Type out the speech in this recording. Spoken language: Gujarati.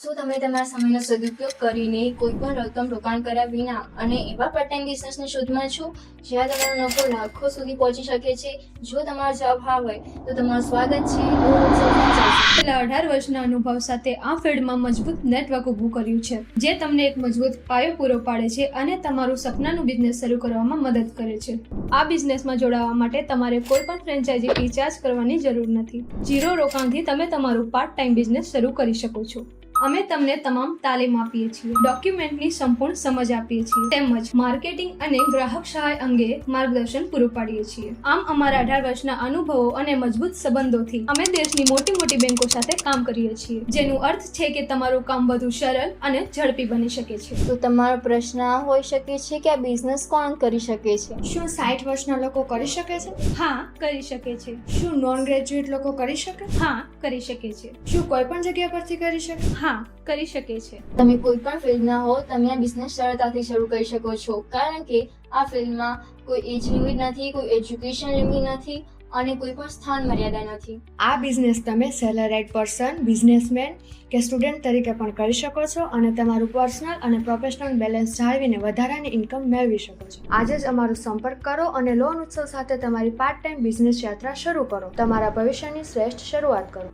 શું તમે તમારા સમયનો સદુપયોગ કરીને કોઈ પણ રકમ રોકાણ કર્યા વિના અને એવા પાર્ટ ટાઈમ બિઝનેસની શોધમાં છો જ્યાં તમારો નફો લાખો સુધી પહોંચી શકે છે? જો તમારો જવાબ હા હોય તો તમારું સ્વાગત છે. છેલ્લા 18 વર્ષના અનુભવ સાથે આ ફિલ્ડમાં મજબૂત નેટવર્ક ઊભું કર્યું છે, જે તમને એક મજબૂત પાયો પૂરો પાડે છે અને તમારું સપનાનું બિઝનેસ શરૂ કરવામાં મદદ કરે છે. આ બિઝનેસમાં જોડાવા માટે તમારે કોઈ પણ ફ્રેન્ચાઇઝી ફી ચાર્જ કરવાની જરૂર નથી. ઝીરો રોકાણથી તમે તમારું પાર્ટ ટાઈમ બિઝનેસ શરૂ કરી શકો છો. અમે તમને તમામ તાલીમ આપીએ છીએ, ડોક્યુમેન્ટની સંપૂર્ણ સમજ આપીએ છીએ તેમજ માર્કેટિંગ અને ગ્રાહક સહાય અંગે માર્ગદર્શન પૂરું પાડીએ છીએ. આમ અમારા 18 વર્ષના અનુભવો અને મજબૂત સંબંધોથી અમે દેશની મોટી બેંકો સાથે કામ કરીએ છીએ, જેનું અર્થ છે કે તમારું કામ વધુ સરળ અને ઝડપી બની શકે છે. તો તમારો પ્રશ્ન આ હોઈ શકે છે કે આ બિઝનેસ કોણ કરી શકે છે? શું 60 વર્ષના લોકો કરી શકે છે? હા, કરી શકે છે. શું નોન ગ્રેજ્યુએટ લોકો કરી શકે? હા, કરી શકે છે. શું કોઈ પણ જગ્યા પરથી કરી શકે? હા, કરી શકે છે. તમે કોઈ પણ ફિલ્ડના હો, તમે આ બિઝનેસ સરળતાથી શરૂ કરી શકો છો, કારણ કે આ ફિલ્ડમાં કોઈ એજ લિમિટ નથી, કોઈ એજ્યુકેશન લિમિટ નથી અને કોઈ પણ સ્થાન મર્યાદા નથી. આ બિઝનેસ તમે સેલરાઇડ પર્સન, બિઝનેસમેન કે સ્ટુડન્ટ તરીકે પણ કરી શકો છો અને તમારું પર્સનલ અને પ્રોફેશનલ બેલેન્સ જાળવીને વધારાની ઇન્કમ મેળવી શકો છો. આજે જ અમારો સંપર્ક કરો અને લોન ઉત્સવ સાથે તમારી પાર્ટ ટાઈમ બિઝનેસ યાત્રા શરૂ કરો. તમારા ભવિષ્યની શ્રેષ્ઠ શરૂઆત કરો.